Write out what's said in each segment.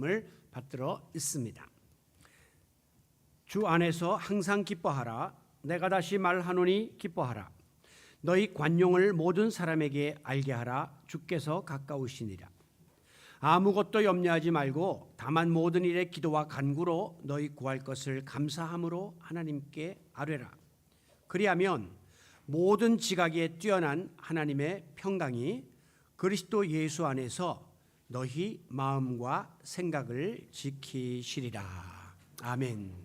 을 받들어 있습니다. 주 안에서 항상 기뻐하라. 내가 다시 말하노니 기뻐하라. 너희 관용을 모든 사람에게 알게 하라. 주께서 가까우시니라. 아무것도 염려하지 말고 다만 모든 일에 기도와 간구로 너희 구할 것을 감사함으로 하나님께 아뢰라. 그리하면 모든 지각에 뛰어난 하나님의 평강이 그리스도 예수 안에서 너희 마음과 생각을 지키시리라. 아멘.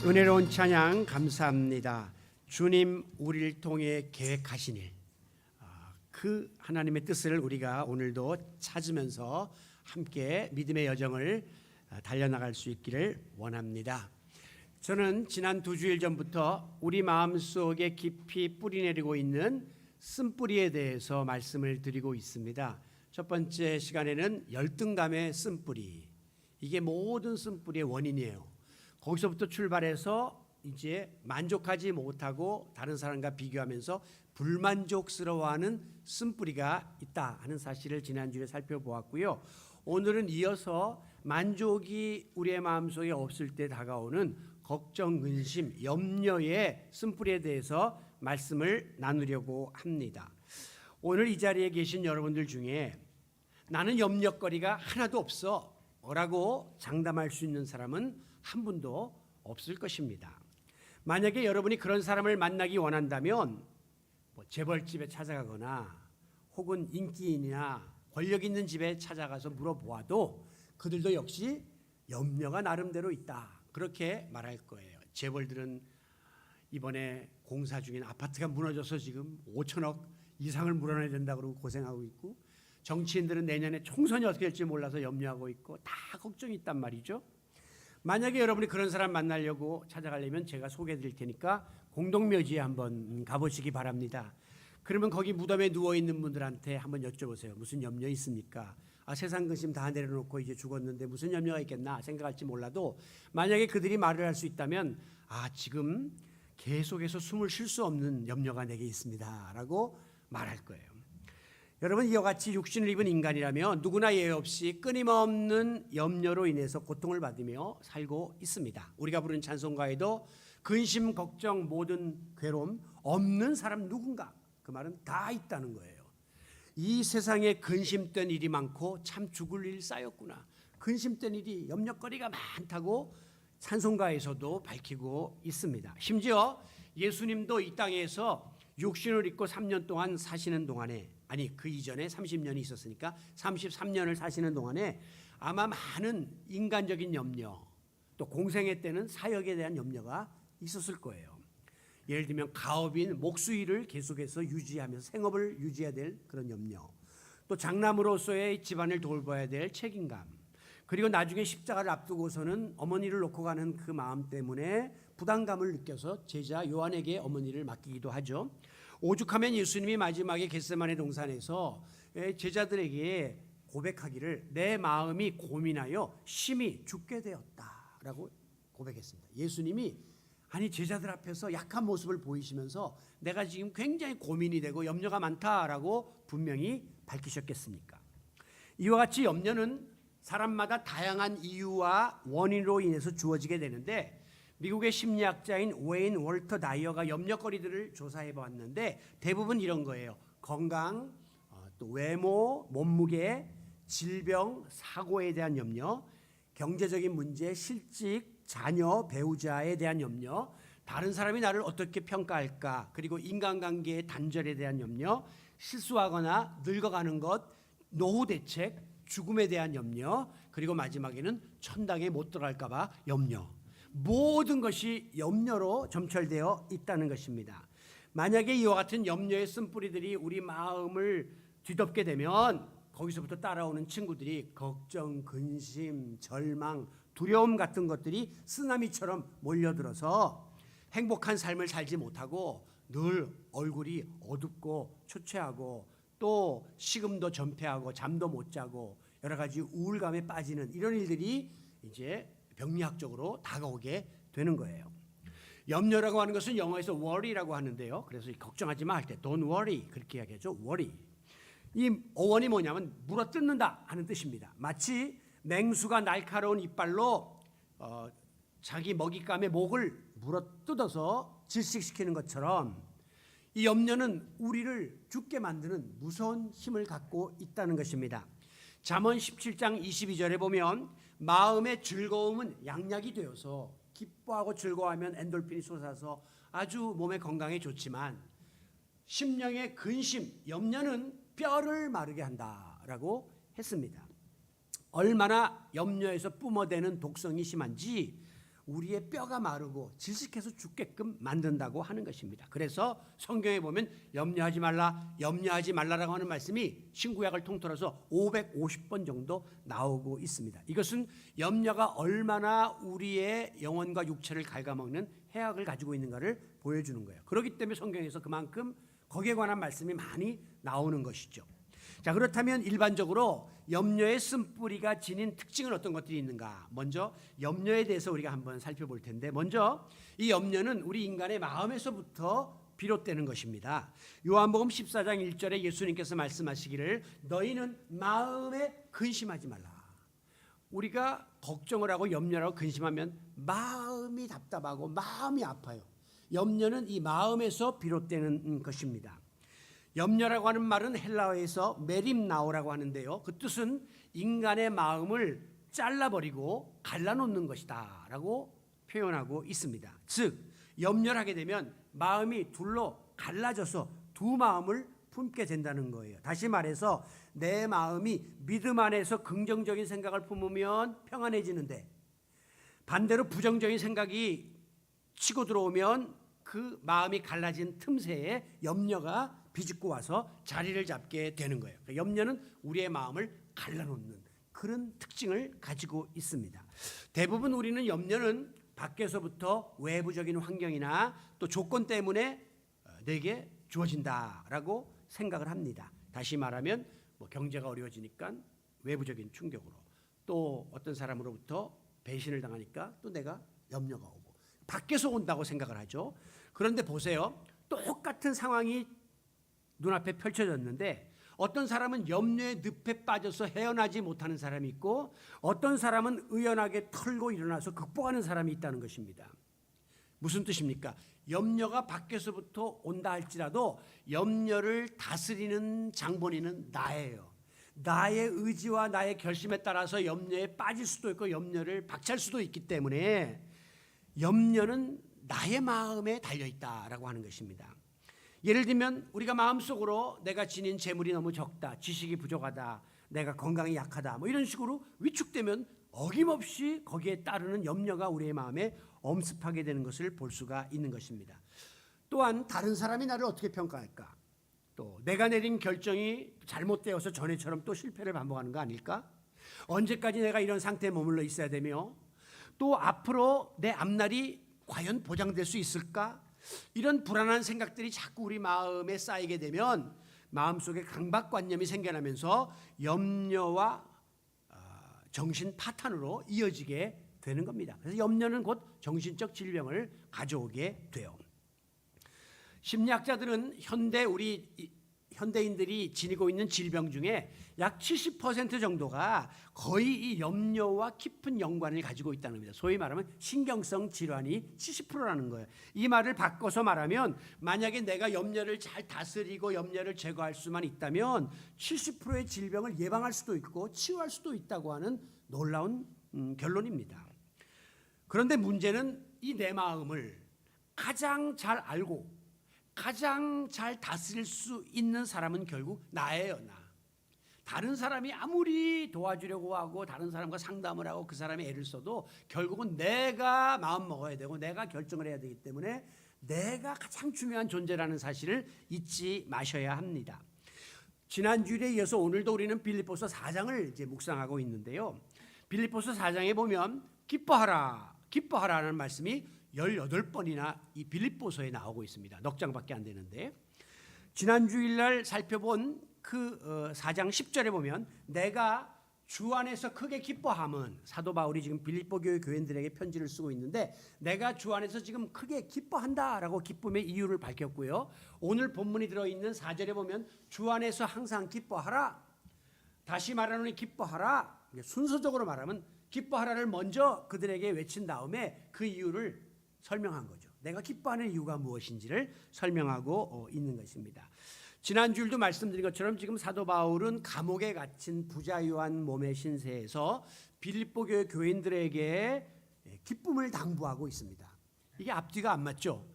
은혜로운 찬양 감사합니다. 주님 우리를 통해 계획하신 일, 그 하나님의 뜻을 우리가 오늘도 찾으면서 함께 믿음의 여정을 달려나갈 수 있기를 원합니다. 저는 지난 2주일 전부터 우리 마음속에 깊이 뿌리내리고 있는 쓴뿌리에 대해서 말씀을 드리고 있습니다. 첫 번째 시간에는 열등감의 쓴뿌리, 이게 모든 쓴뿌리의 원인이에요. 거기서부터 출발해서 이제 만족하지 못하고 다른 사람과 비교하면서 불만족스러워하는 쓴뿌리가 있다 하는 사실을 지난주에 살펴보았고요. 오늘은 이어서 만족이 우리의 마음속에 없을 때 다가오는 걱정, 근심, 염려의 쓴뿌리에 대해서 말씀을 나누려고 합니다. 오늘 이 자리에 계신 여러분들 중에 나는 염려거리가 하나도 없어 라고 장담할 수 있는 사람은 한 분도 없을 것입니다. 만약에 여러분이 그런 사람을 만나기 원한다면 재벌집에 찾아가거나 혹은 인기인이나 권력 있는 집에 찾아가서 물어보아도 그들도 역시 염려가 나름대로 있다, 그렇게 말할 거예요. 재벌들은 이번에 공사 중인 아파트가 무너져서 지금 5천억 이상을 물어내야 된다고 그러고 고생하고 있고, 정치인들은 내년에 총선이 어떻게 될지 몰라서 염려하고 있고, 다 걱정이 있단 말이죠. 만약에 여러분이 그런 사람 만나려고 찾아가려면 제가 소개해 드릴 테니까 공동묘지에 한번 가보시기 바랍니다. 그러면 거기 무덤에 누워있는 분들한테 한번 여쭤보세요. 무슨 염려 있습니까? 세상 근심 다 내려놓고 이제 죽었는데 무슨 염려가 있겠나 생각할지 몰라도, 만약에 그들이 말을 할 수 있다면 지금 계속해서 숨을 쉴 수 없는 염려가 내게 있습니다 라고 말할 거예요. 여러분, 이와 같이 육신을 입은 인간이라면 누구나 예외 없이 끊임없는 염려로 인해서 고통을 받으며 살고 있습니다. 우리가 부른 찬송가에도 근심, 걱정, 모든 괴로움 없는 사람 누군가, 그 말은 다 있다는 거예요. 이 세상에 근심된 일이 많고 참 죽을 일 쌓였구나, 근심된 일이, 염려거리가 많다고 찬송가에서도 밝히고 있습니다. 심지어 예수님도 이 땅에서 육신을 입고 3년 동안 사시는 동안에, 그 이전에 30년이 있었으니까 33년을 사시는 동안에 아마 많은 인간적인 염려, 또 공생애 때는 사역에 대한 염려가 있었을 거예요. 예를 들면 가업인 목수일을 계속해서 유지하면서 생업을 유지해야 될 그런 염려, 또 장남으로서의 집안을 돌봐야 될 책임감, 그리고 나중에 십자가를 앞두고서는 어머니를 놓고 가는 그 마음 때문에 부담감을 느껴서 제자 요한에게 어머니를 맡기기도 하죠. 오죽하면 예수님이 마지막에 겟세마네 동산에서 제자들에게 고백하기를 내 마음이 고민하여 심히 죽게 되었다라고 고백했습니다. 예수님이 제자들 앞에서 약한 모습을 보이시면서 내가 지금 굉장히 고민이 되고 염려가 많다라고 분명히 밝히셨겠습니까? 이와 같이 염려는 사람마다 다양한 이유와 원인으로 인해서 주어지게 되는데, 미국의 심리학자인 웨인 월터 다이어가 염려거리들을 조사해 봤는데 대부분 이런 거예요. 건강, 또 외모, 몸무게, 질병, 사고에 대한 염려, 경제적인 문제, 실직, 자녀, 배우자에 대한 염려, 다른 사람이 나를 어떻게 평가할까, 그리고 인간관계의 단절에 대한 염려, 실수하거나 늙어가는 것, 노후 대책, 죽음에 대한 염려, 그리고 마지막에는 천당에 못 들어갈까 봐 염려. 모든 것이 염려로 점철되어 있다는 것입니다. 만약에 이와 같은 염려의 쓴뿌리들이 우리 마음을 뒤덮게 되면 거기서부터 따라오는 친구들이 걱정, 근심, 절망, 두려움 같은 것들이 쓰나미처럼 몰려들어서 행복한 삶을 살지 못하고 늘 얼굴이 어둡고 초췌하고 또 식음도 전폐하고 잠도 못 자고 여러 가지 우울감에 빠지는 이런 일들이 이제 병리학적으로 다가오게 되는 거예요. 염려라고 하는 것은 영어에서 worry라고 하는데요. 그래서 걱정하지 마 할 때 don't worry 그렇게 이야기하죠. worry. 이 어원이 뭐냐면 물어뜯는다 하는 뜻입니다. 마치 맹수가 날카로운 이빨로 자기 먹잇감의 목을 물어뜯어서 질식시키는 것처럼 이 염려는 우리를 죽게 만드는 무서운 힘을 갖고 있다는 것입니다. 잠언 17장 22절에 보면 마음의 즐거움은 양약이 되어서 기뻐하고 즐거워하면 엔돌핀이 솟아서 아주 몸의 건강에 좋지만 심령의 근심, 염려는 뼈를 마르게 한다라고 했습니다. 얼마나 염려에서 뿜어대는 독성이 심한지 우리의 뼈가 마르고 질식해서 죽게끔 만든다고 하는 것입니다. 그래서 성경에 보면 염려하지 말라, 염려하지 말라라고 하는 말씀이 신구약을 통틀어서 550번 정도 나오고 있습니다. 이것은 염려가 얼마나 우리의 영혼과 육체를 갉아먹는 해악을 가지고 있는가를 보여주는 거예요. 그렇기 때문에 성경에서 그만큼 거기에 관한 말씀이 많이 나오는 것이죠. 자, 그렇다면 일반적으로 염려의 쓴뿌리가 지닌 특징은 어떤 것들이 있는가? 먼저 염려에 대해서 우리가 한번 살펴볼 텐데, 먼저 이 염려는 우리 인간의 마음에서부터 비롯되는 것입니다. 요한복음 14장 1절에 예수님께서 말씀하시기를 너희는 마음에 근심하지 말라. 우리가 걱정을 하고 염려를 하고 근심하면 마음이 답답하고 마음이 아파요. 염려는 이 마음에서 비롯되는 것입니다. 염려라고 하는 말은 헬라어에서 메림나오라고 하는데요. 그 뜻은 인간의 마음을 잘라버리고 갈라놓는 것이다 라고 표현하고 있습니다. 즉 염려를 하게 되면 마음이 둘로 갈라져서 두 마음을 품게 된다는 거예요. 다시 말해서 내 마음이 믿음 안에서 긍정적인 생각을 품으면 평안해지는데 반대로 부정적인 생각이 치고 들어오면 그 마음이 갈라진 틈새에 염려가 비집고 와서 자리를 잡게 되는 거예요. 염려는 우리의 마음을 갈라놓는 그런 특징을 가지고 있습니다. 대부분 우리는 염려는 밖에서부터 외부적인 환경이나 또 조건 때문에 내게 주어진다라고 생각을 합니다. 다시 말하면 경제가 어려워지니까 외부적인 충격으로, 또 어떤 사람으로부터 배신을 당하니까 또 내가 염려가 오고 밖에서 온다고 생각을 하죠. 그런데 보세요. 똑같은 상황이 눈앞에 펼쳐졌는데 어떤 사람은 염려의 늪에 빠져서 헤어나지 못하는 사람이 있고 어떤 사람은 의연하게 털고 일어나서 극복하는 사람이 있다는 것입니다. 무슨 뜻입니까? 염려가 밖에서부터 온다 할지라도 염려를 다스리는 장본인은 나예요. 나의 의지와 나의 결심에 따라서 염려에 빠질 수도 있고 염려를 박차할 수도 있기 때문에 염려는 나의 마음에 달려있다라고 하는 것입니다. 예를 들면 우리가 마음속으로 내가 지닌 재물이 너무 적다, 지식이 부족하다, 내가 건강이 약하다 이런 식으로 위축되면 어김없이 거기에 따르는 염려가 우리의 마음에 엄습하게 되는 것을 볼 수가 있는 것입니다. 또한 다른 사람이 나를 어떻게 평가할까? 또 내가 내린 결정이 잘못되어서 전에처럼 또 실패를 반복하는 거 아닐까? 언제까지 내가 이런 상태에 머물러 있어야 되며 또 앞으로 내 앞날이 과연 보장될 수 있을까? 이런 불안한 생각들이 자꾸 우리 마음에 쌓이게 되면 마음속에 강박관념이 생겨나면서 염려와 정신 파탄으로 이어지게 되는 겁니다. 그래서 염려는 곧 정신적 질병을 가져오게 돼요. 심리학자들은 현대인들이 지니고 있는 질병 중에 약 70% 정도가 거의 이 염려와 깊은 연관을 가지고 있다는 겁니다. 소위 말하면 신경성 질환이 70%라는 거예요. 이 말을 바꿔서 말하면 만약에 내가 염려를 잘 다스리고 염려를 제거할 수만 있다면 70%의 질병을 예방할 수도 있고 치유할 수도 있다고 하는 놀라운 결론입니다. 그런데 문제는 이 내 마음을 가장 잘 알고 가장 잘 다스릴 수 있는 사람은 결국 나예요. 나. 다른 사람이 아무리 도와주려고 하고 다른 사람과 상담을 하고 그 사람이 애를 써도 결국은 내가 마음 먹어야 되고 내가 결정을 해야 되기 때문에 내가 가장 중요한 존재라는 사실을 잊지 마셔야 합니다. 지난주에 이어서 오늘도 우리는 빌립보서 4장을 이제 묵상하고 있는데요. 빌립보서 4장에 보면 기뻐하라는 말씀이 18번이나 이 빌립보서에 나오고 있습니다. 넉 장밖에 안 되는데 지난 주일날 살펴본 그 4장 10절에 보면 내가 주 안에서 크게 기뻐함은 사도 바울이 지금 빌립보 교회 교인들에게 편지를 쓰고 있는데 내가 주 안에서 지금 크게 기뻐한다라고 기쁨의 이유를 밝혔고요. 오늘 본문이 들어있는 4절에 보면 주 안에서 항상 기뻐하라. 다시 말하노니 기뻐하라. 순서적으로 말하면 기뻐하라를 먼저 그들에게 외친 다음에 그 이유를 설명한 거죠. 내가 기뻐하는 이유가 무엇인지를 설명하고 있는 것입니다. 지난주일도 말씀드린 것처럼 지금 사도 바울은 감옥에 갇힌 부자유한 몸의 신세에서 빌립보 교회 교인들에게 기쁨을 당부하고 있습니다. 이게 앞뒤가 안 맞죠?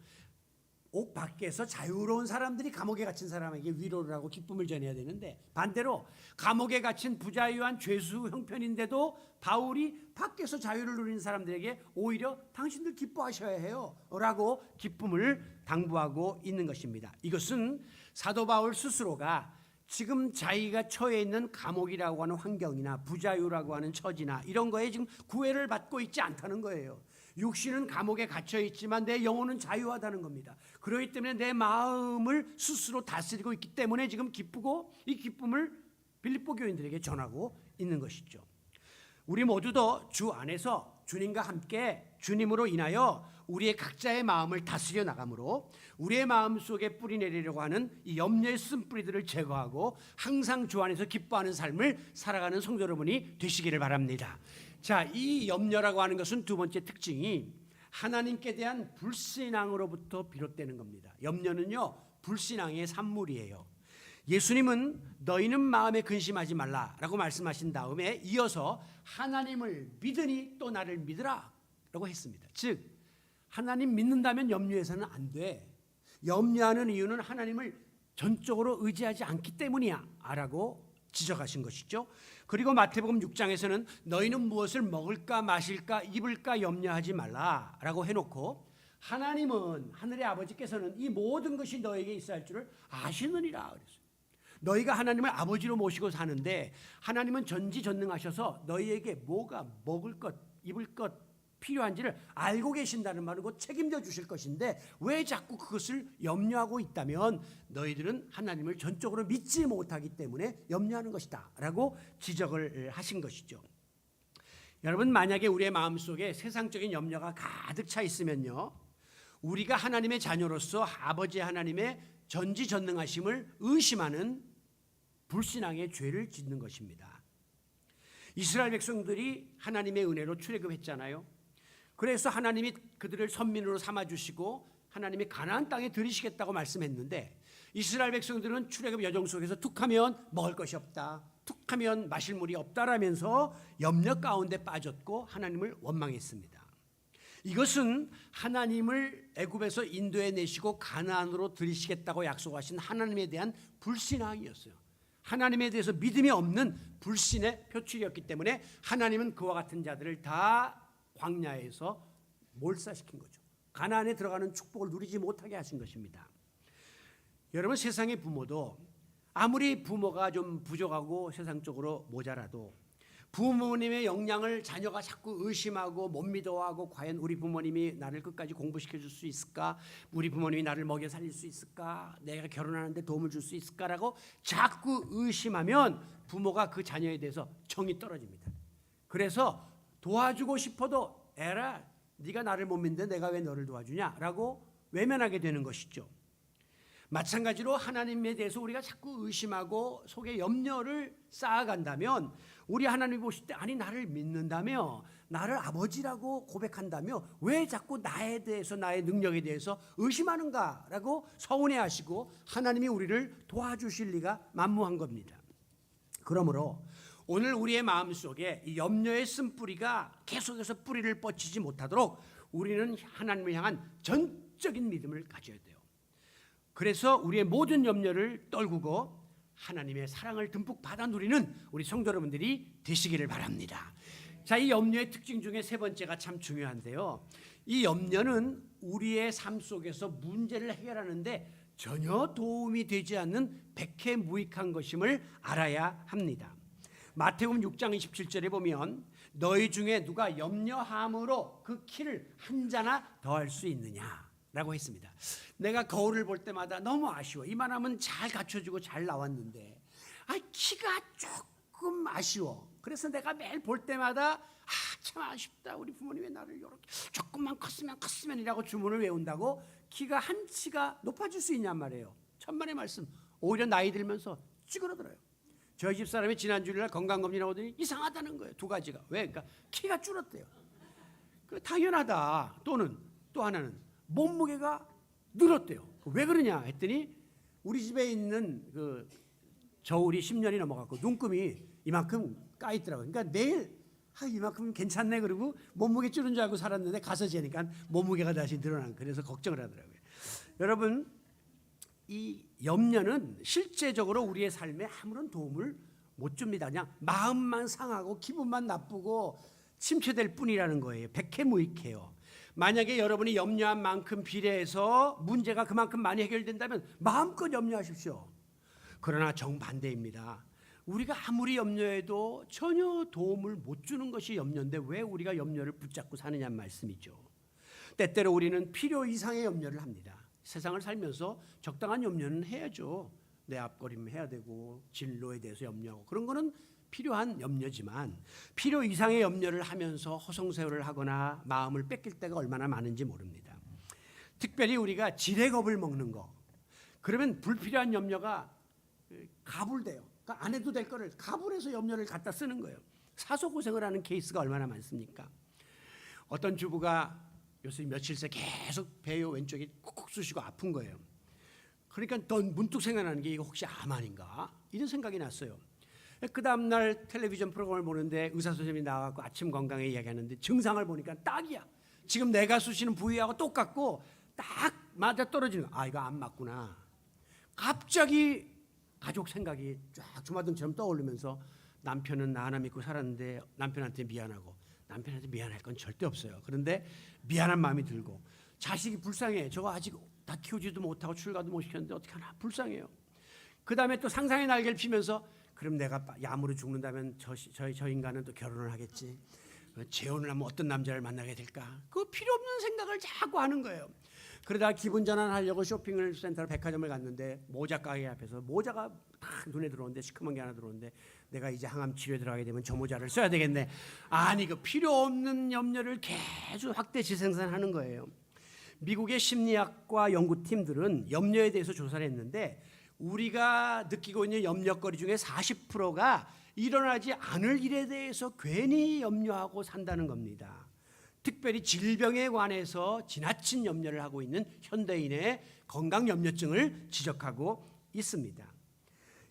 옥 밖에서 자유로운 사람들이 감옥에 갇힌 사람에게 위로를 하고 기쁨을 전해야 되는데 반대로 감옥에 갇힌 부자유한 죄수 형편인데도 바울이 밖에서 자유를 누리는 사람들에게 오히려 당신들 기뻐하셔야 해요 라고 기쁨을 당부하고 있는 것입니다. 이것은 사도 바울 스스로가 지금 자기가 처해 있는 감옥이라고 하는 환경이나 부자유라고 하는 처지나 이런 거에 지금 구애를 받고 있지 않다는 거예요. 육신은 감옥에 갇혀 있지만 내 영혼은 자유하다는 겁니다. 그렇기 때문에 내 마음을 스스로 다스리고 있기 때문에 지금 기쁘고 이 기쁨을 빌립보 교인들에게 전하고 있는 것이죠. 우리 모두도 주 안에서 주님과 함께 주님으로 인하여 우리의 각자의 마음을 다스려 나가므로 우리의 마음속에 뿌리내리려고 하는 이 염려의 쓴뿌리들을 제거하고 항상 주 안에서 기뻐하는 삶을 살아가는 성도 여러분이 되시기를 바랍니다. 자, 이 염려라고 하는 것은 두 번째 특징이 하나님께 대한 불신앙으로부터 비롯되는 겁니다. 염려는요, 불신앙의 산물이에요. 예수님은 너희는 마음에 근심하지 말라라고 말씀하신 다음에 이어서 하나님을 믿으니 또 나를 믿으라 라고 했습니다. 즉 하나님 믿는다면 염려해서는 안 돼. 염려하는 이유는 하나님을 전적으로 의지하지 않기 때문이야 라고 지적하신 것이죠. 그리고 마태복음 6장에서는 너희는 무엇을 먹을까 마실까 입을까 염려하지 말라라고 해놓고 하나님은 하늘의 아버지께서는 이 모든 것이 너에게 있어야 할 줄을 아시느니라 그랬어요. 너희가 하나님을 아버지로 모시고 사는데 하나님은 전지전능하셔서 너희에게 뭐가 먹을 것 입을 것 필요한지를 알고 계신다는 말은 곧 책임져 주실 것인데 왜 자꾸 그것을 염려하고 있다면 너희들은 하나님을 전적으로 믿지 못하기 때문에 염려하는 것이다 라고 지적을 하신 것이죠. 여러분, 만약에 우리의 마음속에 세상적인 염려가 가득 차 있으면요, 우리가 하나님의 자녀로서 아버지 하나님의 전지전능하심을 의심하는 불신앙의 죄를 짓는 것입니다. 이스라엘 백성들이 하나님의 은혜로 출애굽했잖아요. 그래서 하나님이 그들을 선민으로 삼아주시고 하나님이 가나안 땅에 들이시겠다고 말씀했는데 이스라엘 백성들은 출애굽 여정 속에서 툭하면 먹을 것이 없다, 툭하면 마실 물이 없다라면서 염려 가운데 빠졌고 하나님을 원망했습니다. 이것은 하나님을 애굽에서 인도해 내시고 가나안으로 들이시겠다고 약속하신 하나님에 대한 불신앙이었어요. 하나님에 대해서 믿음이 없는 불신의 표출이었기 때문에 하나님은 그와 같은 자들을 다 광야에서 몰살시킨 거죠. 가나안에 들어가는 축복을 누리지 못하게 하신 것입니다. 여러분, 세상의 부모도 아무리 부모가 좀 부족하고 세상적으로 모자라도 부모님의 역량을 자녀가 자꾸 의심하고 못 믿어하고 과연 우리 부모님이 나를 끝까지 공부시켜 줄 수 있을까? 우리 부모님이 나를 먹여 살릴 수 있을까? 내가 결혼하는데 도움을 줄 수 있을까라고 자꾸 의심하면 부모가 그 자녀에 대해서 정이 떨어집니다. 그래서 도와주고 싶어도 에라, 네가 나를 못 믿는데 내가 왜 너를 도와주냐라고 외면하게 되는 것이죠. 마찬가지로 하나님에 대해서 우리가 자꾸 의심하고 속에 염려를 쌓아간다면 우리 하나님이 보실 때 아니 나를 믿는다며 나를 아버지라고 고백한다며 왜 자꾸 나에 대해서 나의 능력에 대해서 의심하는가라고 서운해하시고 하나님이 우리를 도와주실 리가 만무한 겁니다. 그러므로 오늘 우리의 마음속에 이 염려의 쓴뿌리가 계속해서 뿌리를 뻗치지 못하도록 우리는 하나님을 향한 전적인 믿음을 가져야 돼요. 그래서 우리의 모든 염려를 떨구고 하나님의 사랑을 듬뿍 받아 누리는 우리 성도 여러분들이 되시기를 바랍니다. 자, 이 염려의 특징 중에 세 번째가 참 중요한데요. 이 염려는 우리의 삶 속에서 문제를 해결하는데 전혀 도움이 되지 않는 백해무익한 것임을 알아야 합니다. 마태복음 6장 27절에 보면 너희 중에 누가 염려함으로 그 키를 한 자나 더할 수 있느냐 라고 했습니다. 내가 거울을 볼 때마다 너무 아쉬워. 이만하면 잘 갖춰지고 잘 나왔는데 키가 조금 아쉬워. 그래서 내가 매일 볼 때마다 참 아쉽다. 우리 부모님이 나를 이렇게 조금만 컸으면이라고 주문을 외운다고 키가 한 치가 높아질 수 있냔 말이에요. 천만의 말씀. 오히려 나이 들면서 찌그러들어요. 저희 집 사람이 지난 주일날 건강검진하고 오더니 이상하다는 거예요. 두 가지가. 왜? 그러니까 키가 줄었대요. 당연하다. 또는 또 하나는 몸무게가 늘었대요. 왜 그러냐 했더니 우리 집에 있는 그 저울이 10년이 넘어갔고 눈금이 이만큼 까있더라고요. 그러니까 매일 이만큼 괜찮네 그러고 몸무게 줄은 줄 알고 살았는데 가서 재니까 몸무게가 다시 늘어난, 그래서 걱정을 하더라고요. 여러분, 이 염려는 실제적으로 우리의 삶에 아무런 도움을 못 줍니다. 그냥 마음만 상하고 기분만 나쁘고 침체될 뿐이라는 거예요. 백해무익해요. 만약에 여러분이 염려한 만큼 비례해서 문제가 그만큼 많이 해결된다면 마음껏 염려하십시오. 그러나 정반대입니다. 우리가 아무리 염려해도 전혀 도움을 못 주는 것이 염려인데 왜 우리가 염려를 붙잡고 사느냐는 말씀이죠. 때때로 우리는 필요 이상의 염려를 합니다. 세상을 살면서 적당한 염려는 해야죠. 내 앞가림 해야 되고 진로에 대해서 염려하고 그런 거는 필요한 염려지만 필요 이상의 염려를 하면서 허송세월을 하거나 마음을 뺏길 때가 얼마나 많은지 모릅니다. 특별히 우리가 지레겁을 먹는 거, 그러면 불필요한 염려가 가불돼요. 그러니까 안 해도 될 거를 가불해서 염려를 갖다 쓰는 거예요. 사서 고생을 하는 케이스가 얼마나 많습니까? 어떤 주부가 요새 며칠 새 계속 배요 왼쪽이 콕콕 쑤시고 아픈 거예요. 그러니까 또 문득 생각나는 게 이거 혹시 암 아닌가? 이런 생각이 났어요. 그 다음날 텔레비전 프로그램을 보는데 의사 선생님이 나와서 아침 건강에 이야기하는데 증상을 보니까 딱이야. 지금 내가 쑤시는 부위하고 똑같고 딱 맞아 떨어지는 거야. 아, 이거 암 맞구나. 갑자기 가족 생각이 쫙 주마등처럼 떠오르면서 남편은 나 하나 믿고 살았는데 남편한테 미안하고, 남편한테 미안할 건 절대 없어요. 그런데 미안한 마음이 들고, 자식이 불쌍해. 저거 아직 다 키우지도 못하고 출가도 못 시켰는데 어떻게 하나, 불쌍해요. 그 다음에 또 상상의 날개를 피면서 그럼 내가 야무로 죽는다면 저 인간은 또 결혼을 하겠지. 재혼을 하면 어떤 남자를 만나게 될까? 그 필요 없는 생각을 자꾸 하는 거예요. 그러다 기분 전환하려고 쇼핑을 센터 백화점을 갔는데 모자 가게 앞에서 모자가 딱 눈에 들어오는데 시커먼 게 하나 들어오는데 내가 이제 항암 치료에 들어가게 되면 저 모자를 써야 되겠네. 아니, 그 필요 없는 염려를 계속 확대 재생산하는 거예요. 미국의 심리학과 연구팀들은 염려에 대해서 조사를 했는데 우리가 느끼고 있는 염려거리 중에 40%가 일어나지 않을 일에 대해서 괜히 염려하고 산다는 겁니다. 특별히 질병에 관해서 지나친 염려를 하고 있는 현대인의 건강 염려증을 지적하고 있습니다.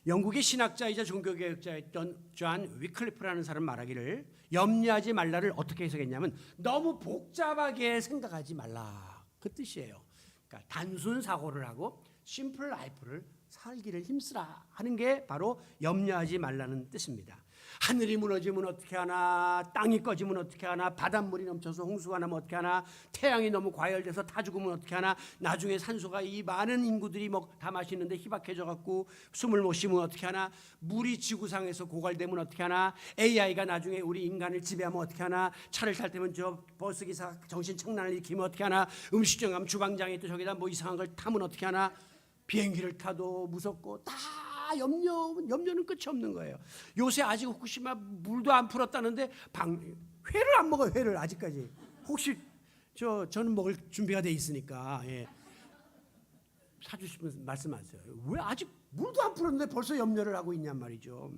영국의 신학자이자 종교개혁자였던 존 위클리프라는 사람 말하기를 염려하지 말라를 어떻게 해석했냐면 너무 복잡하게 생각하지 말라, 그 뜻이에요. 그러니까 단순 사고를 하고 심플 라이프를 살기를 힘쓰라 하는 게 바로 염려하지 말라는 뜻입니다. 하늘이 무너지면 어떻게 하나, 땅이 꺼지면 어떻게 하나, 바닷물이 넘쳐서 홍수가 나면 어떻게 하나, 태양이 너무 과열돼서 타 죽으면 어떻게 하나, 나중에 산소가 이 많은 인구들이 다 마시는데 희박해져 갖고 숨을 못 쉬면 어떻게 하나, 물이 지구상에서 고갈되면 어떻게 하나, AI가 나중에 우리 인간을 지배하면 어떻게 하나, 차를 탈 때면 저 버스기사 정신착란을 일으키면 어떻게 하나, 음식점 가면 주방장이 또 저기다 뭐 이상한 걸 타면 어떻게 하나, 비행기를 타도 무섭고 다 염려는 끝이 없는 거예요. 요새 아직 후쿠시마 물도 안 풀었다는데 회를 안 먹어요. 회를 아직까지. 혹시 저는 먹을 준비가 돼 있으니까 사주시면 말씀하세요. 왜 아직 물도 안 풀었는데 벌써 염려를 하고 있냔 말이죠.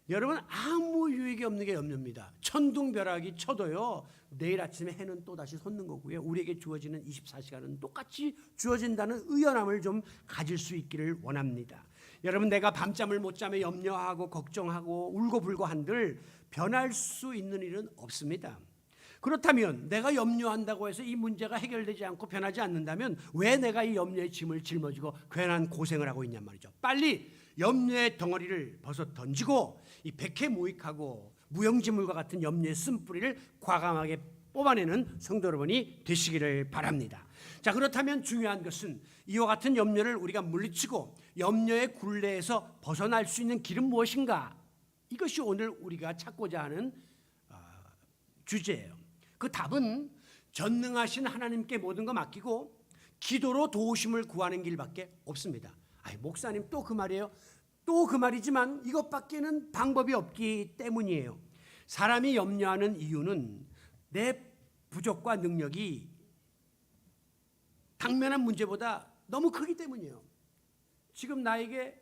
여러분, 아무 유익이 없는 게 염려입니다. 천둥벼락이 쳐도요 내일 아침에 해는 또다시 솟는 거고요, 우리에게 주어지는 24시간은 똑같이 주어진다는 의연함을 좀 가질 수 있기를 원합니다. 여러분, 내가 밤잠을 못 자며 염려하고 걱정하고 울고불고 한들 변할 수 있는 일은 없습니다. 그렇다면 내가 염려한다고 해서 이 문제가 해결되지 않고 변하지 않는다면 왜 내가 이 염려의 짐을 짊어지고 괜한 고생을 하고 있냔 말이죠. 빨리 염려의 덩어리를 벗어 던지고 이 백해무익하고 무용지물과 같은 염려의 쓴뿌리를 과감하게 뽑아내는 성도 여러분이 되시기를 바랍니다. 자, 그렇다면 중요한 것은 이와 같은 염려를 우리가 물리치고 염려의 굴레에서 벗어날 수 있는 길은 무엇인가? 이것이 오늘 우리가 찾고자 하는 주제예요. 그 답은 전능하신 하나님께 모든 거 맡기고 기도로 도우심을 구하는 길밖에 없습니다. 목사님 또 그 말이에요? 또 그 말이지만 이것밖에는 방법이 없기 때문이에요. 사람이 염려하는 이유는 내 부족과 능력이 당면한 문제보다 너무 크기 때문이에요. 지금 나에게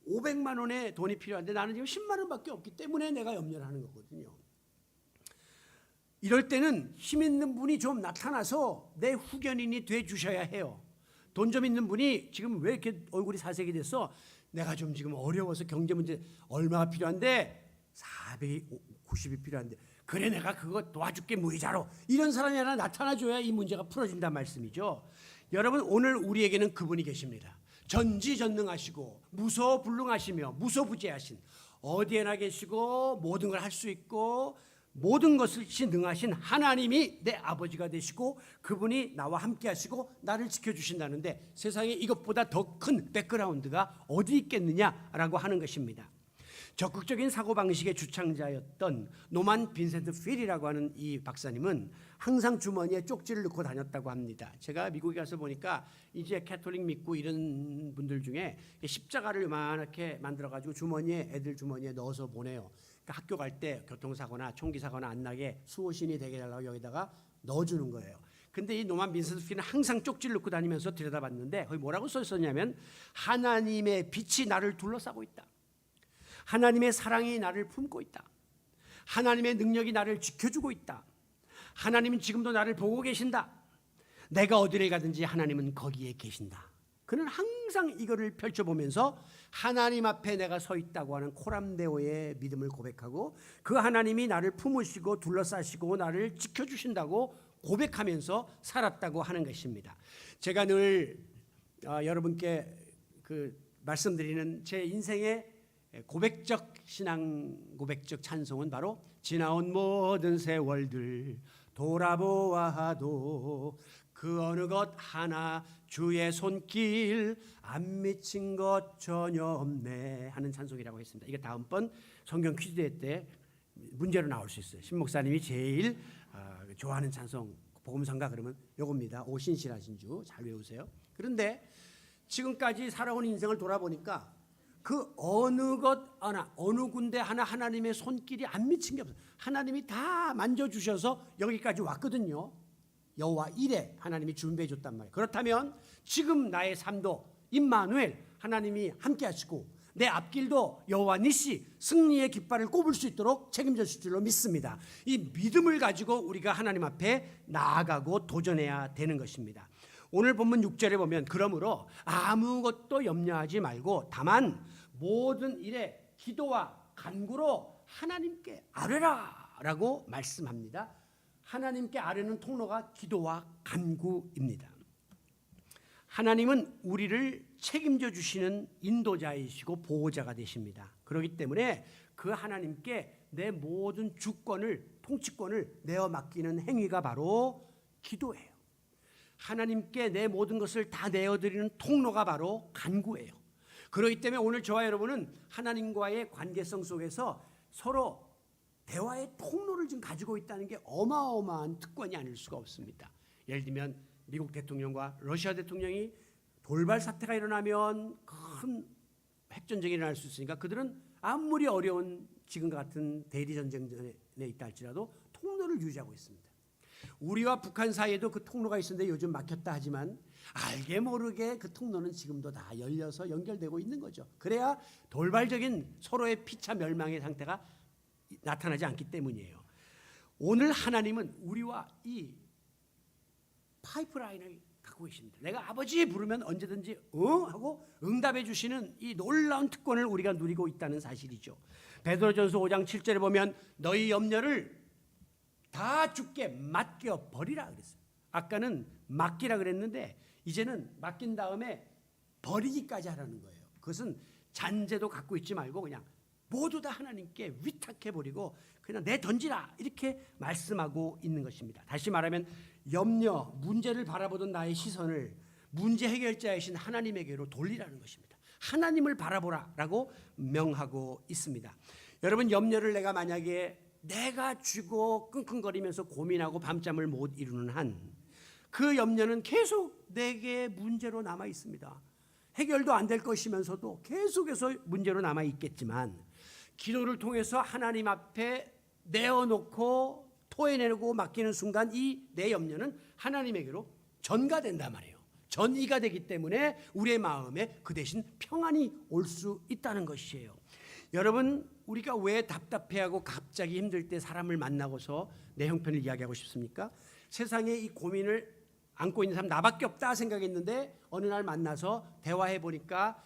500만 원의 돈이 필요한데 나는 지금 10만 원밖에 없기 때문에 내가 염려를 하는 거거든요. 이럴 때는 힘 있는 분이 좀 나타나서 내 후견인이 돼 주셔야 해요. 돈 좀 있는 분이 지금 왜 이렇게 얼굴이 사색이 됐어? 내가 좀 지금 어려워서 경제 문제 얼마가 필요한데 490이 필요한데 그래 내가 그거 도와줄게 무이자로, 이런 사람이 하나 나타나줘야 이 문제가 풀어진단 말씀이죠. 여러분, 오늘 우리에게는 그분이 계십니다. 전지전능하시고 무소불능하시며 무소부재하신, 어디에나 계시고 모든 걸 할 수 있고 모든 것이 능하신 하나님이 내 아버지가 되시고 그분이 나와 함께 하시고 나를 지켜주신다는데 세상에 이것보다 더 큰 백그라운드가 어디 있겠느냐라고 하는 것입니다. 적극적인 사고방식의 주창자였던 노만 빈센트 필이라고 하는 이 박사님은 항상 주머니에 쪽지를 넣고 다녔다고 합니다. 제가 미국에 가서 보니까 이제 캐톨릭 믿고 이런 분들 중에 십자가를 요만하게 만들어가지고 주머니에, 애들 주머니에 넣어서 보내요. 그러니까 학교 갈 때 교통사고나 총기사고나 안 나게 수호신이 되게 해달라고 여기다가 넣어주는 거예요. 근데 이 노만 빈센트 필은 항상 쪽지를 넣고 다니면서 들여다봤는데 거기 뭐라고 써 있었냐면 하나님의 빛이 나를 둘러싸고 있다. 하나님의 사랑이 나를 품고 있다. 하나님의 능력이 나를 지켜주고 있다. 하나님은 지금도 나를 보고 계신다. 내가 어디를 가든지 하나님은 거기에 계신다. 그는 항상 이거를 펼쳐보면서 하나님 앞에 내가 서 있다고 하는 코람데오의 믿음을 고백하고 그 하나님이 나를 품으시고 둘러싸시고 나를 지켜주신다고 고백하면서 살았다고 하는 것입니다. 제가 늘 여러분께 말씀드리는 제 인생의 고백적 신앙, 고백적 찬송은 바로 지나온 모든 세월들 돌아보아도 그 어느 것 하나 주의 손길 안 미친 것 전혀 없네 하는 찬송이라고 했습니다. 이게 다음번 성경 퀴즈 대회 때 문제로 나올 수 있어요. 신 목사님이 제일 좋아하는 찬송 복음성가 그러면 요겁니다. 오신실하신 주 잘 외우세요. 그런데 지금까지 살아온 인생을 돌아보니까 그 어느 것 하나 어느 군데 하나 하나님의 손길이 안 미친 게 없어요. 하나님이 다 만져주셔서 여기까지 왔거든요. 여호와 이레 하나님이 준비해 줬단 말이에요. 그렇다면 지금 나의 삶도 임마누엘 하나님이 함께 하시고 내 앞길도 여호와 니시 승리의 깃발을 꼽을 수 있도록 책임져 주실 줄로 믿습니다. 이 믿음을 가지고 우리가 하나님 앞에 나아가고 도전해야 되는 것입니다. 오늘 본문 6절에 보면 그러므로 아무것도 염려하지 말고 다만 모든 일에 기도와 간구로 하나님께 아뢰라 라고 말씀합니다. 하나님께 아뢰는 통로가 기도와 간구입니다. 하나님은 우리를 책임져 주시는 인도자이시고 보호자가 되십니다. 그렇기 때문에 그 하나님께 내 모든 주권을 통치권을 내어 맡기는 행위가 바로 기도예요. 하나님께 내 모든 것을 다 내어드리는 통로가 바로 간구예요. 그렇기 때문에 오늘 저와 여러분은 하나님과의 관계성 속에서 서로 대화의 통로를 지금 가지고 있다는 게 어마어마한 특권이 아닐 수가 없습니다. 예를 들면 미국 대통령과 러시아 대통령이 돌발 사태가 일어나면 큰 핵전쟁이 일어날 수 있으니까 그들은 아무리 어려운 지금 같은 대리전쟁에 있다 할지라도 통로를 유지하고 있습니다. 우리와 북한 사이에도 그 통로가 있었는데 요즘 막혔다 하지만 알게 모르게 그 통로는 지금도 다 열려서 연결되고 있는 거죠. 그래야 돌발적인 서로의 피차 멸망의 상태가 나타나지 않기 때문이에요. 오늘 하나님은 우리와 이 파이프라인을 갖고 계십니다. 내가 아버지 부르면 언제든지 하고 응답해 주시는 이 놀라운 특권을 우리가 누리고 있다는 사실이죠. 베드로전서 5장 7절에 보면 너희 염려를 다 주께 맡겨 버리라 그랬어요. 아까는 맡기라 그랬는데 이제는 맡긴 다음에 버리기까지 하라는 거예요. 그것은 잔재도 갖고 있지 말고 그냥 모두 다 하나님께 위탁해버리고 그냥 내던지라 이렇게 말씀하고 있는 것입니다. 다시 말하면 염려, 문제를 바라보던 나의 시선을 문제 해결자이신 하나님에게로 돌리라는 것입니다. 하나님을 바라보라라고 명하고 있습니다. 여러분 염려를 내가 만약에 내가 쥐고 끙끙거리면서 고민하고 밤잠을 못 이루는 한 그 염려는 계속 내게 문제로 남아 있습니다. 해결도 안 될 것이면서도 계속해서 문제로 남아 있겠지만 기도를 통해서 하나님 앞에 내어놓고 토해내고 맡기는 순간 이 내 염려는 하나님에게로 전가된단 말이에요. 전이가 되기 때문에 우리의 마음에 그 대신 평안이 올 수 있다는 것이에요. 여러분 우리가 왜 답답해하고 갑자기 힘들 때 사람을 만나고서 내 형편을 이야기하고 싶습니까? 세상에 이 고민을 안고 있는 사람 나밖에 없다 생각했는데 어느 날 만나서 대화해 보니까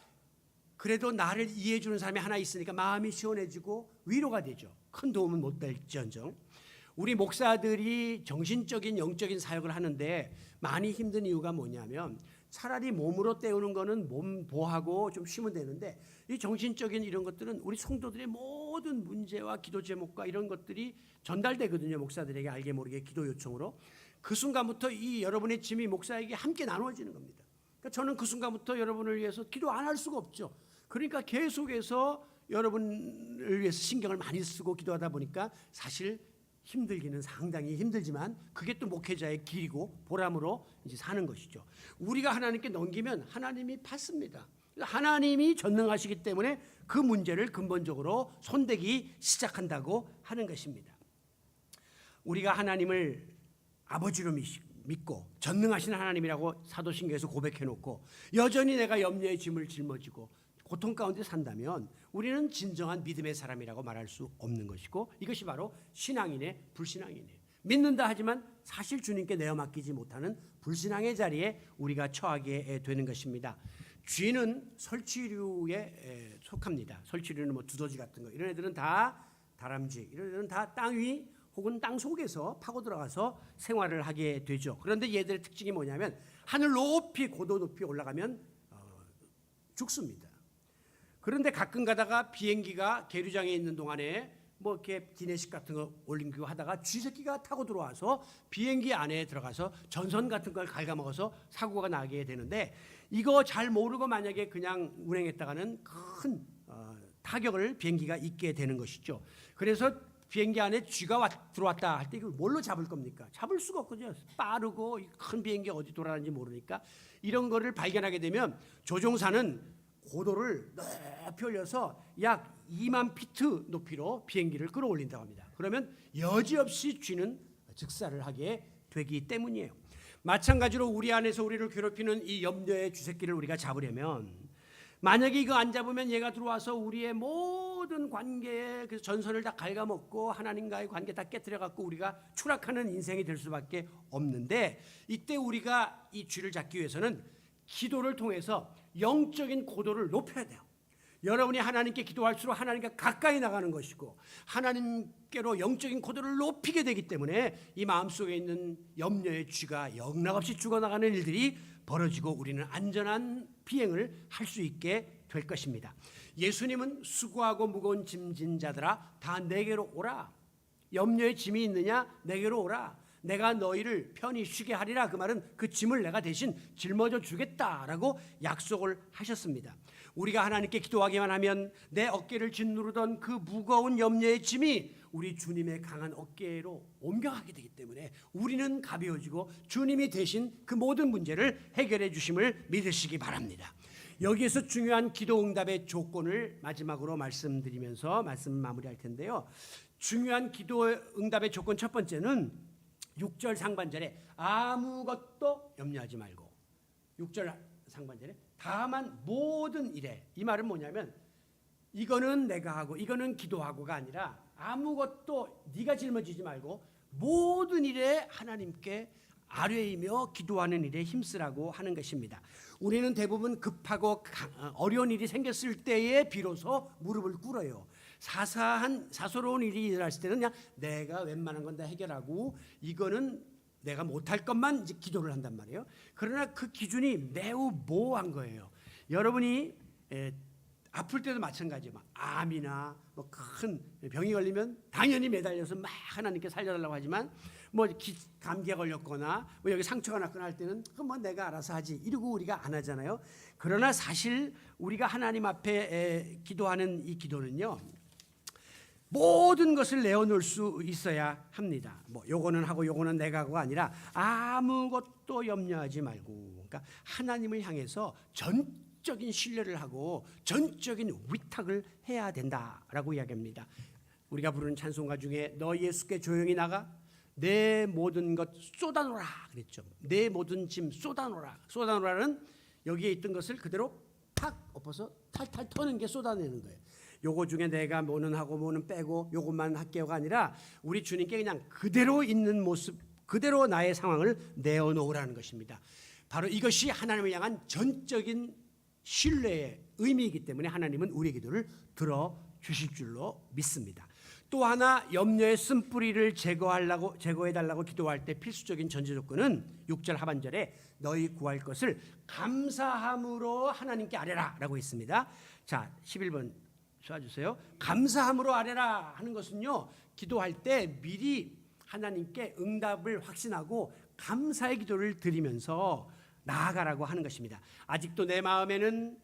그래도 나를 이해해 주는 사람이 하나 있으니까 마음이 시원해지고 위로가 되죠. 큰 도움은 못 될지언정. 우리 목사들이 정신적인 영적인 사역을 하는데 많이 힘든 이유가 뭐냐면 차라리 몸으로 때우는 거는 몸 보하고 좀 쉬면 되는데 이 정신적인 이런 것들은 우리 성도들의 모든 문제와 기도 제목과 이런 것들이 전달되거든요. 목사들에게 알게 모르게 기도 요청으로. 그 순간부터 이 여러분의 짐이 목사에게 함께 나눠지는 겁니다. 그러니까 저는 그 순간부터 여러분을 위해서 기도 안 할 수가 없죠. 그러니까 계속해서 여러분을 위해서 신경을 많이 쓰고 기도하다 보니까 사실 힘들기는 상당히 힘들지만 그게 또 목회자의 길이고 보람으로 이제 사는 것이죠. 우리가 하나님께 넘기면 하나님이 받습니다. 하나님이 전능하시기 때문에 그 문제를 근본적으로 손대기 시작한다고 하는 것입니다. 우리가 하나님을 아버지로 믿고 전능하신 하나님이라고 사도신경에서 고백해놓고 여전히 내가 염려의 짐을 짊어지고 고통 가운데 산다면 우리는 진정한 믿음의 사람이라고 말할 수 없는 것이고, 이것이 바로 신앙인의 불신앙이네요. 믿는다 하지만 사실 주님께 내어 맡기지 못하는 불신앙의 자리에 우리가 처하게 되는 것입니다. 쥐는 설치류에 속합니다. 설치류는 뭐 두더지 같은 거, 이런 애들은 다 다람쥐, 이런 애들은 다 땅 위 혹은 땅 속에서 파고 들어가서 생활을 하게 되죠. 그런데 얘들의 특징이 뭐냐면 하늘 높이, 고도 높이 올라가면 죽습니다. 그런데 가끔 가다가 비행기가 계류장에 있는 동안에 뭐 이렇게 기내식 같은 거 올림기고 하다가 쥐새끼가 타고 들어와서 비행기 안에 들어가서 전선 같은 걸 갉아먹어서 사고가 나게 되는데, 이거 잘 모르고 만약에 그냥 운행했다가는 큰 타격을 비행기가 입게 되는 것이죠. 그래서 비행기 안에 쥐가 들어왔다 할 때 이걸 뭘로 잡을 겁니까? 잡을 수가 없거든요. 빠르고 큰 비행기 어디 돌아가는지 모르니까. 이런 거를 발견하게 되면 조종사는 고도를 높이 올려서 약 2만 피트 높이로 비행기를 끌어올린다고 합니다. 그러면 여지없이 쥐는 즉사를 하게 되기 때문이에요. 마찬가지로 우리 안에서 우리를 괴롭히는 이 염려의 쥐새끼를 우리가 잡으려면, 만약에 이거 안 잡으면 얘가 들어와서 우리의 모든 관계에 그 전선을 다 갉아먹고 하나님과의 관계 다 깨뜨려갖고 우리가 추락하는 인생이 될 수밖에 없는데, 이때 우리가 이 쥐를 잡기 위해서는 기도를 통해서 영적인 고도를 높여야 돼요. 여러분이 하나님께 기도할수록 하나님과 가까이 나가는 것이고 하나님께로 영적인 고도를 높이게 되기 때문에 이 마음속에 있는 염려의 쥐가 영락없이 죽어나가는 일들이 벌어지고 우리는 안전한 비행을 할 수 있게 될 것입니다. 예수님은 수고하고 무거운 짐진 자들아 다 내게로 오라. 염려의 짐이 있느냐? 내게로 오라. 내가 너희를 편히 쉬게 하리라. 그 말은 그 짐을 내가 대신 짊어져 주겠다라고 약속을 하셨습니다. 우리가 하나님께 기도하기만 하면 내 어깨를 짓누르던 그 무거운 염려의 짐이 우리 주님의 강한 어깨로 옮겨가게 되기 때문에 우리는 가벼워지고 주님이 대신 그 모든 문제를 해결해 주심을 믿으시기 바랍니다. 여기에서 중요한 기도 응답의 조건을 마지막으로 말씀드리면서 말씀 마무리할 텐데요. 중요한 기도 응답의 조건 첫 번째는 6절 상반절에 아무것도 염려하지 말고, 6절 상반절에 다만 모든 일에, 이 말은 뭐냐면 이거는 내가 하고 이거는 기도하고가 아니라 아무것도 네가 짊어지지 말고 모든 일에 하나님께 아뢰이며 기도하는 일에 힘쓰라고 하는 것입니다. 우리는 대부분 급하고 어려운 일이 생겼을 때에 비로소 무릎을 꿇어요. 사소로운 일이 일어났을 때는 그냥 내가 웬만한 건 다 해결하고 이거는 내가 못할 것만 이제 기도를 한단 말이에요. 그러나 그 기준이 매우 모호한 거예요. 여러분이 아플 때도 마찬가지예요. 막 암이나 뭐 큰 병이 걸리면 당연히 매달려서 막 하나님께 살려달라고 하지만, 뭐 감기가 걸렸거나 뭐 여기 상처가 났거나 할 때는 그건 뭐 내가 알아서 하지 이러고 우리가 안 하잖아요. 그러나 사실 우리가 하나님 앞에 기도하는 이 기도는요, 모든 것을 내어놓을 수 있어야 합니다. 뭐 요거는 하고 요거는 내가 하고가 아니라 아무것도 염려하지 말고, 그러니까 하나님을 향해서 전적인 신뢰를 하고 전적인 위탁을 해야 된다라고 이야기합니다. 우리가 부르는 찬송가 중에 너 예수께 조용히 나가 내 모든 것 쏟아놓으라 그랬죠. 내 모든 짐 쏟아놓으라. 쏟아놓으라는 여기에 있던 것을 그대로 탁 엎어서 탈탈 터는 게 쏟아내는 거예요. 요거 중에 내가 뭐는 하고 뭐는 빼고 요것만 할게요가 아니라 우리 주님께 그냥 그대로 있는 모습, 그대로 나의 상황을 내어놓으라는 것입니다. 바로 이것이 하나님을 향한 전적인 신뢰의 의미이기 때문에 하나님은 우리의 기도를 들어주실 줄로 믿습니다. 또 하나 염려의 쓴뿌리를 제거해달라고 기도할 때 필수적인 전제 조건은 6절 하반절에 너희 구할 것을 감사함으로 하나님께 아뢰라 라고 있습니다. 자, 11번 쏴주세요. 감사함으로 아뢰라 하는 것은요, 기도할 때 미리 하나님께 응답을 확신하고 감사의 기도를 드리면서 나아가라고 하는 것입니다. 아직도 내 마음에는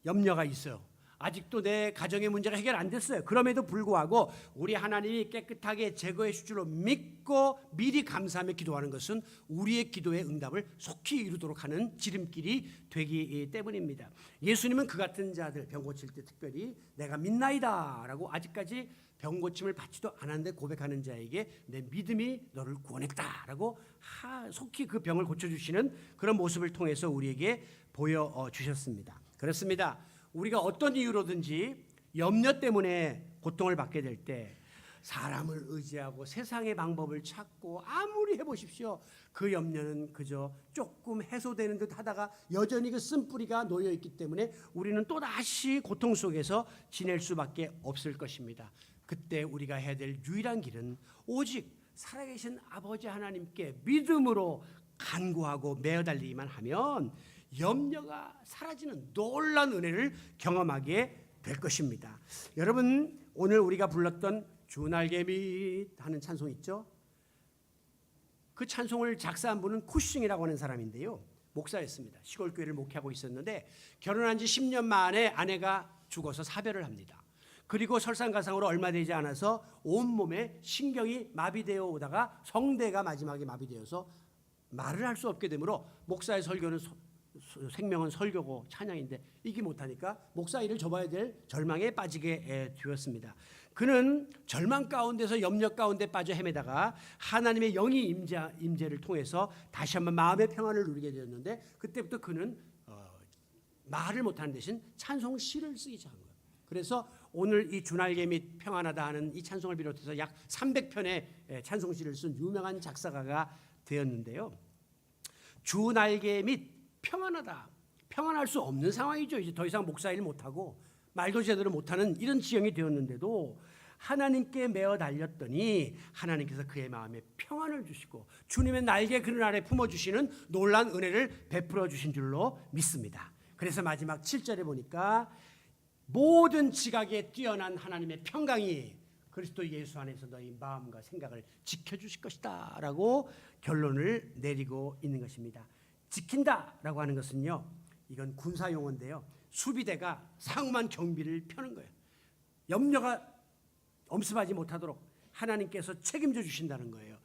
염려가 있어요. 아직도 내 가정의 문제가 해결 안 됐어요. 그럼에도 불구하고 우리 하나님이 깨끗하게 제거해 줄 줄로 믿고 미리 감사하며 기도하는 것은 우리의 기도의 응답을 속히 이루도록 하는 지름길이 되기 때문입니다. 예수님은 그 같은 자들, 병 고칠 때 특별히 내가 믿나이다 라고 아직까지 병 고침을 받지도 않았는데 고백하는 자에게 내 믿음이 너를 구원했다 라고 속히 그 병을 고쳐주시는 그런 모습을 통해서 우리에게 보여주셨습니다. 그렇습니다. 우리가 어떤 이유로든지 염려 때문에 고통을 받게 될 때 사람을 의지하고 세상의 방법을 찾고 아무리 해보십시오. 그 염려는 그저 조금 해소되는 듯 하다가 여전히 그 쓴뿌리가 놓여있기 때문에 우리는 또다시 고통 속에서 지낼 수밖에 없을 것입니다. 그때 우리가 해야 될 유일한 길은 오직 살아계신 아버지 하나님께 믿음으로 간구하고 매어달리기만 하면 염려가 사라지는 놀라운 은혜를 경험하게 될 것입니다. 여러분, 오늘 우리가 불렀던 주날개 밑 하는 찬송 있죠? 그 찬송을 작사한 분은 쿠싱이라고 하는 사람인데요, 목사였습니다. 시골교회를 목회하고 있었는데 결혼한 지 10년 만에 아내가 죽어서 사별을 합니다. 그리고 설상가상으로 얼마 되지 않아서 온몸에 신경이 마비되어 오다가 성대가 마지막에 마비되어서 말을 할 수 없게 되므로 목사의 설교는 생명은 설교고 찬양인데 이기 못하니까 목사 일을 접어야 될 절망에 빠지게 되었습니다. 그는 절망 가운데서 염려 가운데 빠져 헤매다가 하나님의 영이 임재를 통해서 다시 한번 마음의 평안을 누리게 되었는데 그때부터 그는 말을 못하는 대신 찬송 시를 쓰기 시작한 거예요. 그래서 오늘 이 주날개 및 평안하다 하는 이 찬송을 비롯해서 약 300편의 찬송 시를 쓴 유명한 작사가가 되었는데요. 주날개 및 평안하다, 평안할 수 없는 상황이죠. 이제 더 이상 목사 일 못하고 말도 제대로 못하는 이런 지경이 되었는데도 하나님께 매어 달렸더니 하나님께서 그의 마음에 평안을 주시고 주님의 날개 그늘 아래 품어주시는 놀라운 은혜를 베풀어 주신 줄로 믿습니다. 그래서 마지막 7절에 보니까 모든 지각에 뛰어난 하나님의 평강이 그리스도 예수 안에서 너희 마음과 생각을 지켜주실 것이다 라고 결론을 내리고 있는 것입니다. 지킨다라고 하는 것은요, 이건 군사용어인데요, 수비대가 상엄한 경비를 펴는 거예요. 염려가 엄습하지 못하도록 하나님께서 책임져 주신다는 거예요.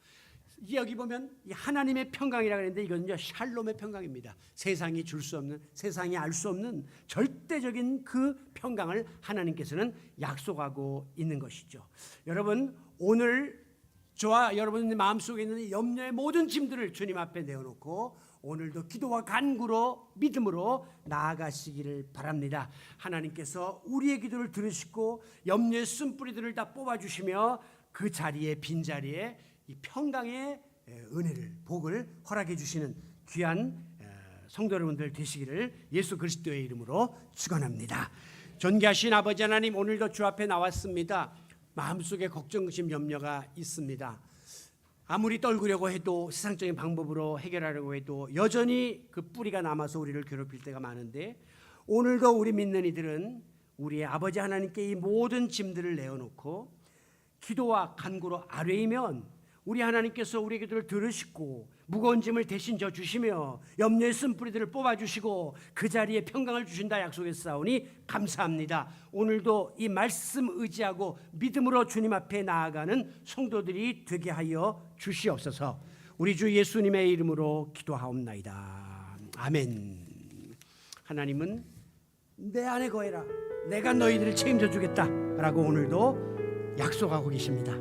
여기 보면 이 하나님의 평강이라고 하는데 이건요 샬롬의 평강입니다. 세상이 줄 수 없는, 세상이 알 수 없는 절대적인 그 평강을 하나님께서는 약속하고 있는 것이죠. 여러분, 오늘 저와 여러분의 마음속에 있는 염려의 모든 짐들을 주님 앞에 내어놓고 오늘도 기도와 간구로 믿음으로 나아가시기를 바랍니다. 하나님께서 우리의 기도를 들으시고 염려의 쓴뿌리들을 다 뽑아주시며 그 자리에, 빈자리에 이 평강의 은혜를, 복을 허락해 주시는 귀한 성도 여러분들 되시기를 예수 그리스도의 이름으로 축원합니다. 존귀하신 아버지 하나님, 오늘도 주 앞에 나왔습니다. 마음속에 걱정, 의심, 염려가 있습니다. 아무리 떨구려고 해도, 세상적인 방법으로 해결하려고 해도 여전히 그 뿌리가 남아서 우리를 괴롭힐 때가 많은데, 오늘도 우리 믿는 이들은 우리의 아버지 하나님께 이 모든 짐들을 내어놓고 기도와 간구로 아뢰이면 우리 하나님께서 우리의 기도를 들으시고 무거운 짐을 대신 져 주시며 염려의 쓴뿌리들을 뽑아주시고 그 자리에 평강을 주신다 약속했사오니 감사합니다. 오늘도 이 말씀 의지하고 믿음으로 주님 앞에 나아가는 성도들이 되게 하여 주시옵소서. 우리 주 예수님의 이름으로 기도하옵나이다. 아멘. 하나님은 내 안에 거해라, 내가 너희들을 책임져 주겠다 라고 오늘도 약속하고 계십니다.